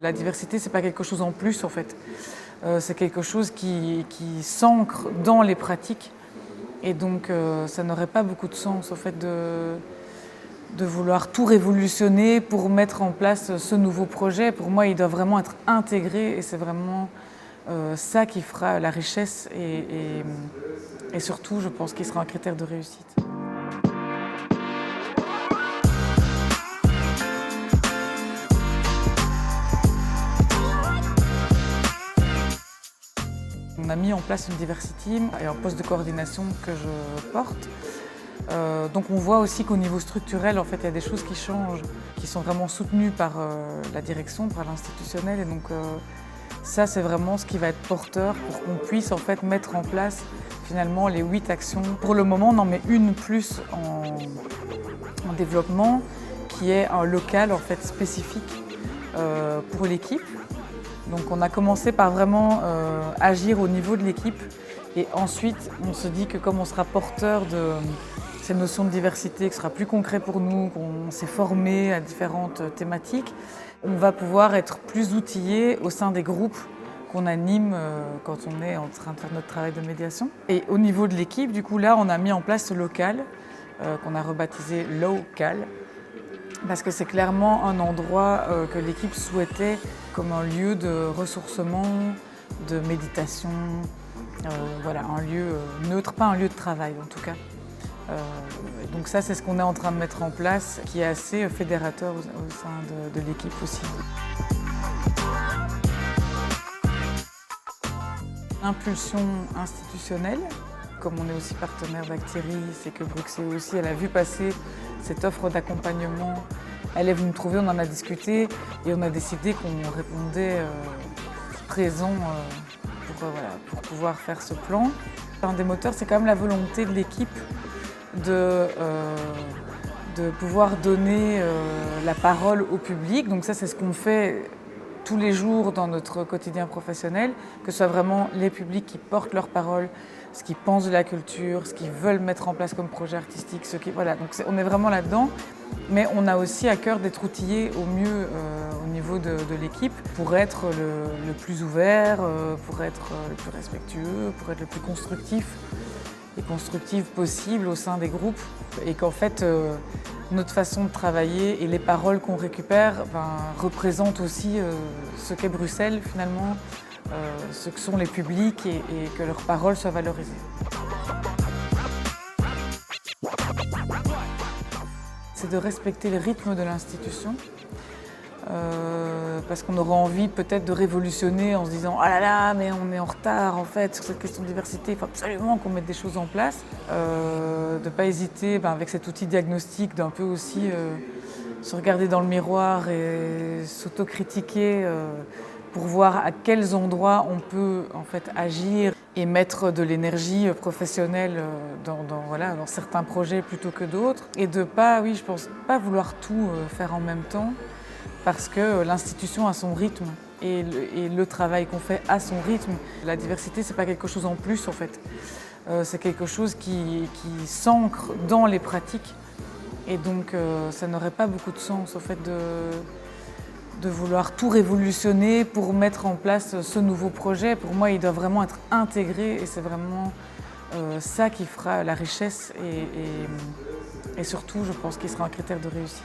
La diversité, c'est pas quelque chose en plus en fait. C'est quelque chose qui s'ancre dans les pratiques. Et donc, ça n'aurait pas beaucoup de sens au fait de vouloir tout révolutionner pour mettre en place ce nouveau projet. Pour moi, il doit vraiment être intégré et c'est vraiment ça qui fera la richesse et surtout, je pense qu'il sera un critère de réussite. On a mis en place une diversity team et un poste de coordination que je porte. Donc on voit aussi qu'au niveau structurel, en fait, il y a des choses qui changent, qui sont vraiment soutenues par la direction, par l'institutionnel. Et donc ça, c'est vraiment ce qui va être porteur pour qu'on puisse en fait mettre en place finalement les 8 actions. Pour le moment, on en met une plus en développement, qui est un local en fait spécifique pour l'équipe. Donc on a commencé par vraiment agir au niveau de l'équipe et ensuite on se dit que comme on sera porteur de ces notions de diversité, que ce sera plus concret pour nous, qu'on s'est formé à différentes thématiques, on va pouvoir être plus outillé au sein des groupes qu'on anime quand on est en train de faire notre travail de médiation. Et au niveau de l'équipe, du coup là on a mis en place ce local qu'on a rebaptisé Local. Parce que c'est clairement un endroit que l'équipe souhaitait comme un lieu de ressourcement, de méditation, voilà, un lieu neutre, pas un lieu de travail en tout cas. Donc ça, c'est ce qu'on est en train de mettre en place, qui est assez fédérateur au sein de l'équipe aussi. Impulsion institutionnelle. Comme on est aussi partenaire d'Actiri, c'est que Bruxelles aussi, elle a vu passer cette offre d'accompagnement. Elle est venue me trouver, on en a discuté et on a décidé qu'on répondait présent pour pouvoir faire ce plan. Un des moteurs, c'est quand même la volonté de l'équipe de pouvoir donner la parole au public. Donc ça, c'est ce qu'on fait tous les jours dans notre quotidien professionnel, que ce soit vraiment les publics qui portent leur parole, ce qu'ils pensent de la culture, ce qu'ils veulent mettre en place comme projet artistique, voilà. Donc on est vraiment là-dedans, mais on a aussi à cœur d'être outillés au mieux au niveau de l'équipe pour être le plus ouvert, pour être le plus respectueux, pour être le plus constructif et constructive possible au sein des groupes. Et qu'en fait, notre façon de travailler et les paroles qu'on récupère représentent aussi ce qu'est Bruxelles finalement, ce que sont les publics et que leurs paroles soient valorisées. C'est de respecter le rythme de l'institution, parce qu'on aura envie peut-être de révolutionner en se disant « Ah là là, mais on est en retard en fait sur cette question de diversité, il faut absolument qu'on mette des choses en place ». De ne pas hésiter avec cet outil diagnostic d'un peu aussi se regarder dans le miroir et s'autocritiquer pour voir à quels endroits on peut en fait agir et mettre de l'énergie professionnelle dans certains projets plutôt que d'autres. Et de pas, oui, je pense, pas vouloir tout faire en même temps parce que l'institution a son rythme et le travail qu'on fait a son rythme. La diversité, c'est pas quelque chose en plus en fait. C'est quelque chose qui s'ancre dans les pratiques et donc ça n'aurait pas beaucoup de sens au fait de vouloir tout révolutionner pour mettre en place ce nouveau projet. Pour moi, il doit vraiment être intégré et c'est vraiment ça qui fera la richesse et surtout, je pense qu'il sera un critère de réussite.